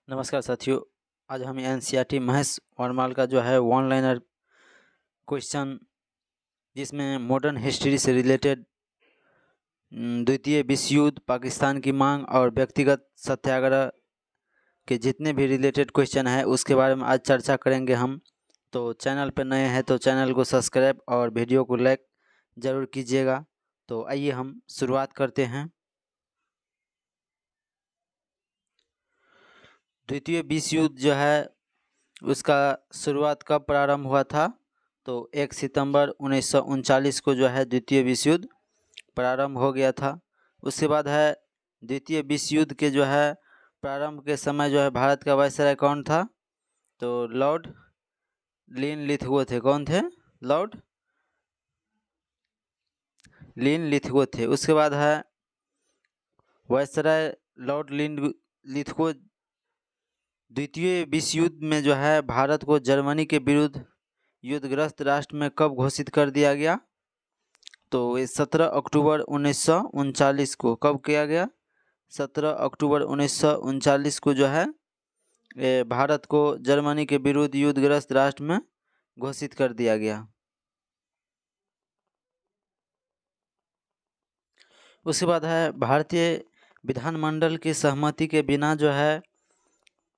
नमस्कार साथियों। आज हम एनसीईआरटी महेश वर्माल का जो है वन लाइनर क्वेश्चन, जिसमें मॉडर्न हिस्ट्री से रिलेटेड द्वितीय विश्व युद्ध, पाकिस्तान की मांग और व्यक्तिगत सत्याग्रह के जितने भी रिलेटेड क्वेश्चन है उसके बारे में आज चर्चा करेंगे हम। तो चैनल पर नए हैं तो चैनल को सब्सक्राइब और वीडियो को लाइक ज़रूर कीजिएगा। तो आइए हम शुरुआत करते हैं। द्वितीय विश्व युद्ध जो है उसका शुरुआत कब प्रारंभ हुआ था? तो 1 सितंबर 1939 को जो है द्वितीय विश्व युद्ध प्रारंभ हो गया था। उसके बाद है द्वितीय विश्व युद्ध के जो है प्रारंभ के समय जो है भारत का वायसराय कौन था? तो लॉर्ड लिनलिथगो थे। कौन थे? लॉर्ड लिनलिथगो थे। उसके बाद है वायसराय लॉर्ड लिनलिथगो द्वितीय विश्व युद्ध में जो है भारत को जर्मनी के विरुद्ध युद्धग्रस्त राष्ट्र में कब घोषित कर दिया गया? तो ये 17 अक्टूबर 1939 को कब किया गया? 17 अक्टूबर 1939 को जो है भारत को जर्मनी के विरुद्ध युद्धग्रस्त राष्ट्र में घोषित कर दिया गया। उसके बाद है भारतीय विधानमंडल की सहमति के बिना जो है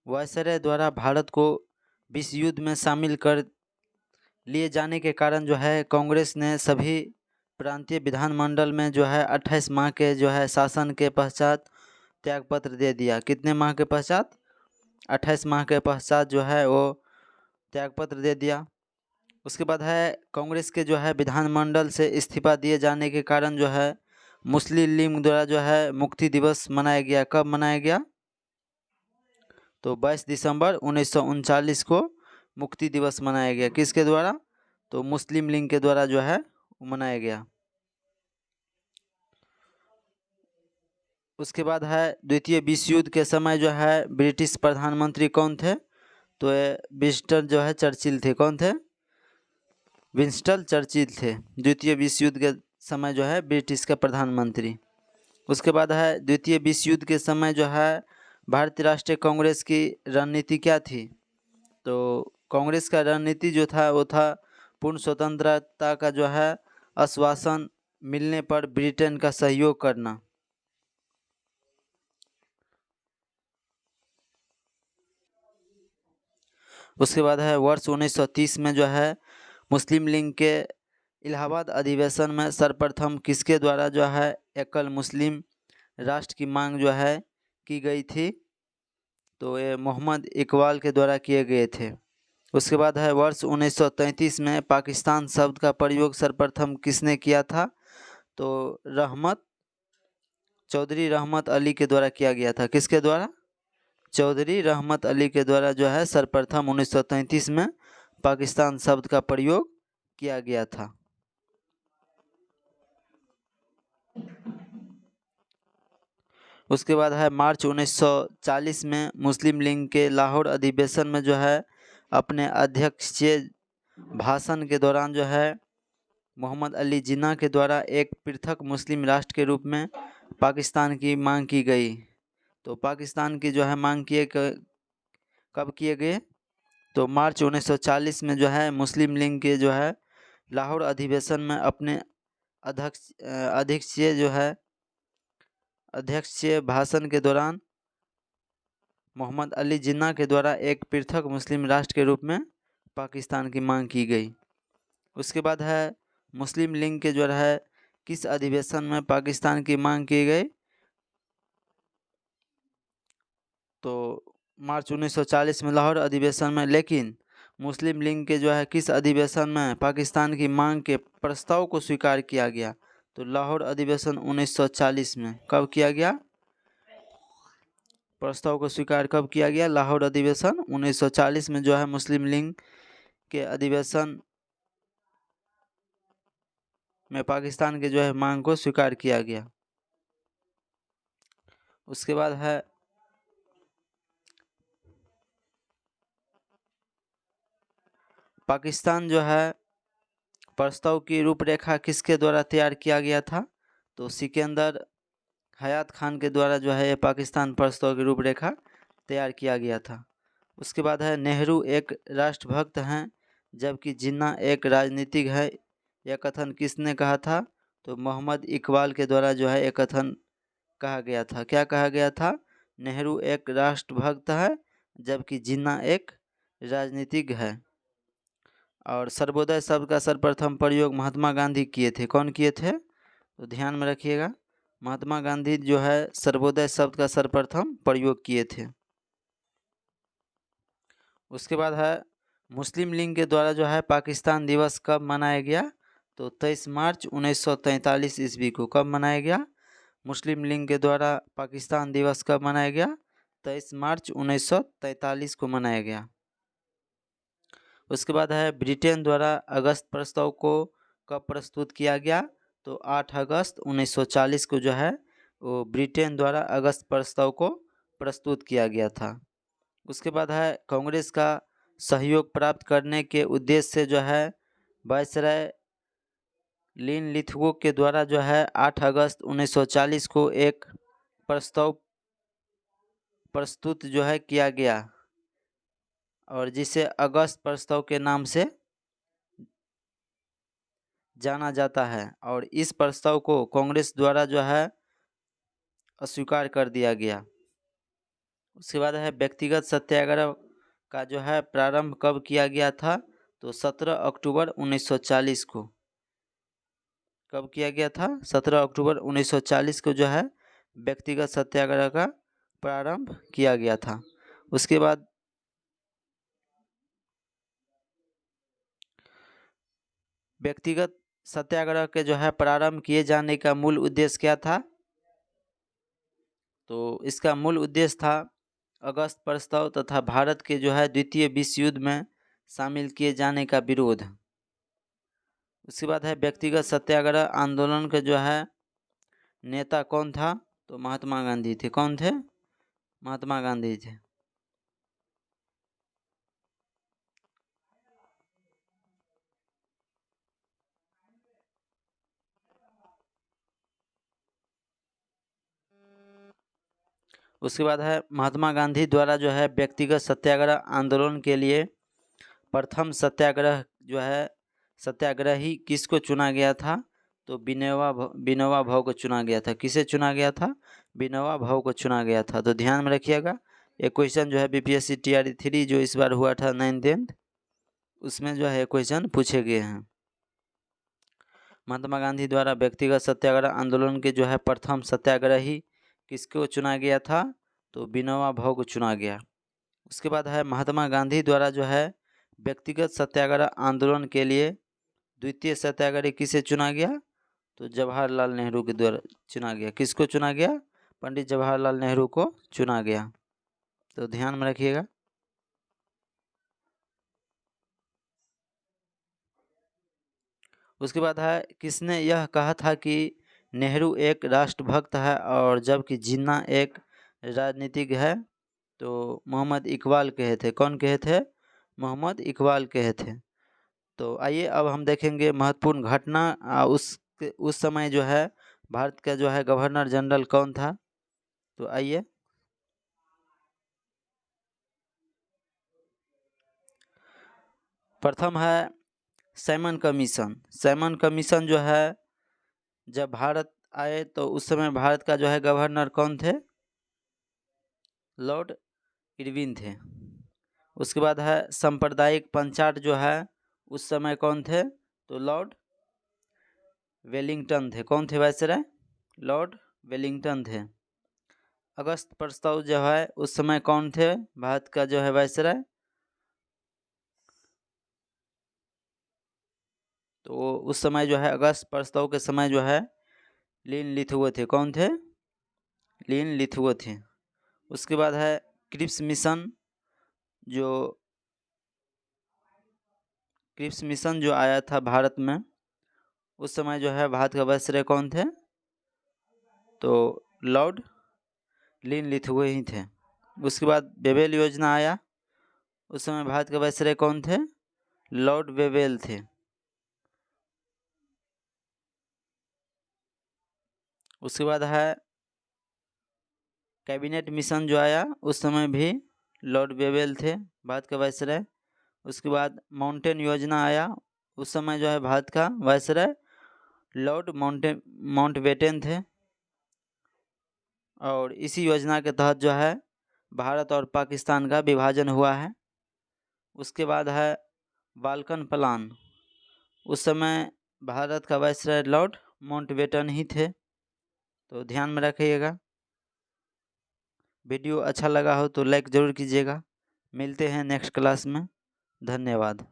वायसराय द्वारा भारत को विश्व युद्ध में शामिल कर लिए जाने के कारण जो है कांग्रेस ने सभी प्रांतीय विधानमंडल में जो है 28 माह के जो है शासन के पश्चात त्यागपत्र दे दिया। कितने माह के पश्चात? 28 माह के पश्चात जो है वो त्यागपत्र दे दिया। उसके बाद है कांग्रेस के जो है विधानमंडल से इस्तीफा दिए जाने के कारण जो है मुस्लिम लीग द्वारा जो है मुक्ति दिवस मनाया गया। कब मनाया गया? तो 22 दिसंबर 1939 को मुक्ति दिवस मनाया गया। किसके द्वारा? तो मुस्लिम लीग के द्वारा जो है मनाया गया। उसके बाद है द्वितीय विश्व युद्ध के समय जो है ब्रिटिश प्रधानमंत्री कौन थे? तो विंस्टन जो है चर्चिल थे। कौन थे? विंस्टन चर्चिल थे द्वितीय विश्व युद्ध के समय जो है ब्रिटिश का प्रधानमंत्री। उसके बाद है द्वितीय विश्व युद्ध के समय जो है भारतीय राष्ट्रीय कांग्रेस की रणनीति क्या थी? तो कांग्रेस का रणनीति जो था वो था पूर्ण स्वतंत्रता का जो है आश्वासन मिलने पर ब्रिटेन का सहयोग करना। उसके बाद है वर्ष 1930 में जो है मुस्लिम लीग के इलाहाबाद अधिवेशन में सर्वप्रथम किसके द्वारा जो है एकल मुस्लिम राष्ट्र की मांग जो है की गई थी? तो ये मोहम्मद इकबाल के द्वारा किए गए थे। उसके बाद है वर्ष 1933 में पाकिस्तान शब्द का प्रयोग सर्वप्रथम किसने किया था? तो चौधरी रहमत अली के द्वारा किया गया था। किसके द्वारा? चौधरी रहमत अली के द्वारा जो है सर्वप्रथम 1933 में पाकिस्तान शब्द का प्रयोग किया गया था। उसके बाद है मार्च 1940 में मुस्लिम लीग के लाहौर अधिवेशन में जो है अपने अध्यक्षीय भाषण के दौरान जो है मोहम्मद अली जिन्ना के द्वारा एक पृथक मुस्लिम राष्ट्र के रूप में पाकिस्तान की मांग की गई। तो पाकिस्तान की जो है मांग कब किए गए? तो मार्च 1940 में जो है मुस्लिम लीग के जो है लाहौर अधिवेशन में अपने अध्यक्षीय भाषण के दौरान मोहम्मद अली जिन्ना के द्वारा एक पृथक मुस्लिम राष्ट्र के रूप में पाकिस्तान की मांग की गई। उसके बाद है मुस्लिम लीग के जो है किस अधिवेशन में पाकिस्तान की मांग की गई? तो मार्च 1940 में लाहौर अधिवेशन में। लेकिन मुस्लिम लीग के जो है किस अधिवेशन में पाकिस्तान की मांग के प्रस्ताव को स्वीकार किया गया? तो लाहौर अधिवेशन 1940 में। कब किया गया? प्रस्ताव को स्वीकार कब किया गया? लाहौर अधिवेशन 1940 में जो है मुस्लिम लीग के अधिवेशन में पाकिस्तान के जो है मांग को स्वीकार किया गया। उसके बाद है पाकिस्तान जो है प्रस्ताव की रूपरेखा किसके द्वारा तैयार किया गया था? तो सिकंदर हयात खान के द्वारा जो है पाकिस्तान प्रस्ताव की रूपरेखा तैयार किया गया था। उसके बाद है नेहरू एक राष्ट्रभक्त हैं जबकि जिन्ना एक राजनीतिक है। यह कथन किसने कहा था? तो मोहम्मद इकबाल के द्वारा जो है यह कथन कहा गया था। क्या कहा गया था? नेहरू एक राष्ट्रभक्त है जबकि जिन्ना एक राजनीतिक है। और सर्वोदय शब्द का सर्वप्रथम प्रयोग महात्मा गांधी किए थे। कौन किए थे? तो ध्यान में रखिएगा, महात्मा गांधी जो है सर्वोदय शब्द का सर्वप्रथम प्रयोग किए थे। उसके बाद है मुस्लिम लीग के द्वारा जो है पाकिस्तान दिवस कब मनाया गया? तो 23 मार्च 1943 ईस्वी को। कब मनाया गया? मुस्लिम लीग के द्वारा पाकिस्तान दिवस कब मनाया गया? 23 मार्च 1943 को मनाया गया। उसके बाद है ब्रिटेन द्वारा अगस्त प्रस्ताव को कब प्रस्तुत किया गया? तो 8 अगस्त 1940 को जो है वो ब्रिटेन द्वारा अगस्त प्रस्ताव को प्रस्तुत किया गया था। उसके बाद है कांग्रेस का सहयोग प्राप्त करने के उद्देश्य से जो है वायसराय लिनलिथगो के द्वारा जो है 8 अगस्त 1940 को एक प्रस्ताव प्रस्तुत जो है किया गया और जिसे अगस्त प्रस्ताव के नाम से जाना जाता है। और इस प्रस्ताव को कांग्रेस द्वारा जो है अस्वीकार कर दिया गया। उसके बाद है व्यक्तिगत सत्याग्रह का जो है प्रारंभ कब किया गया था? तो 17 अक्टूबर 1940 को। कब किया गया था? 17 अक्टूबर 1940 को जो है व्यक्तिगत सत्याग्रह का प्रारंभ किया गया था। उसके बाद व्यक्तिगत सत्याग्रह के जो है प्रारंभ किए जाने का मूल उद्देश्य क्या था? तो इसका मूल उद्देश्य था अगस्त प्रस्ताव तथा भारत के जो है द्वितीय विश्व युद्ध में शामिल किए जाने का विरोध। उसके बाद है व्यक्तिगत सत्याग्रह आंदोलन के जो है नेता कौन था? तो महात्मा गांधी थे। कौन थे? महात्मा गांधी थे। उसके बाद है महात्मा गांधी द्वारा जो है व्यक्तिगत सत्याग्रह आंदोलन के लिए प्रथम सत्याग्रह जो है सत्याग्रही किसको चुना गया था? तो विनोबा भावे को चुना गया था। किसे चुना गया था? विनोबा भावे को चुना गया था। तो ध्यान में रखिएगा, ये क्वेश्चन जो है बीपीएससी टीआरई 3 जो इस बार हुआ था 9th उसमें जो है क्वेश्चन पूछे गए हैं। महात्मा गांधी द्वारा व्यक्तिगत सत्याग्रह आंदोलन के जो है प्रथम सत्याग्रही किसको चुना गया था? तो विनोबा भावे को चुना गया। उसके बाद है महात्मा गांधी द्वारा जो है व्यक्तिगत सत्याग्रह आंदोलन के लिए द्वितीय सत्याग्रही किसे चुना गया? तो जवाहरलाल नेहरू के द्वारा चुना गया। किसको चुना गया? पंडित जवाहरलाल नेहरू को चुना गया। तो ध्यान में रखिएगा। उसके बाद है किसने यह कहा था कि नेहरू एक राष्ट्रभक्त है और जबकि जिन्ना एक राजनीतिक है? तो मोहम्मद इकबाल कहे थे। कौन कहे थे? मोहम्मद इकबाल कहे थे। तो आइए अब हम देखेंगे महत्वपूर्ण घटना। उस समय जो है भारत का जो है गवर्नर जनरल कौन था? तो आइए प्रथम है सैमन कमीशन। सैमन कमीशन जो है जब भारत आए तो उस समय भारत का जो है गवर्नर कौन थे? लॉर्ड इरविन थे। उसके बाद है सांप्रदायिक पंचायत जो है उस समय कौन थे? तो लॉर्ड वेलिंगटन थे। कौन थे वायसराय? लॉर्ड वेलिंगटन थे। अगस्त प्रस्ताव जो है उस समय कौन थे भारत का जो है वायसराय? तो उस समय जो है अगस्त प्रस्ताव के समय जो है लिनलिथगो थे। कौन थे? लिनलिथगो थे। उसके बाद है क्रिप्स मिशन जो आया था भारत में उस समय जो है भारत का वायसराय कौन थे? तो लॉर्ड लिनलिथगो ही थे। उसके बाद वेवेल योजना आया उस समय भारत के वायसराय कौन थे? लॉर्ड वेवेल थे। उसके बाद है कैबिनेट मिशन जो आया उस समय भी लॉर्ड वेवेल थे भारत के वायसराय। उसके बाद माउंटेन योजना आया, उस समय जो है भारत का वायसराय लॉर्ड माउंटबेटन थे। और इसी योजना के तहत जो है भारत और पाकिस्तान का विभाजन हुआ है। उसके बाद है बाल्कन प्लान, उस समय भारत का वायसराय लॉर्ड माउंटबेटन ही थे, तो ध्यान में रखिएगा। वीडियो अच्छा लगा हो तो लाइक ज़रूर कीजिएगा। मिलते हैं नेक्स्ट क्लास में। धन्यवाद।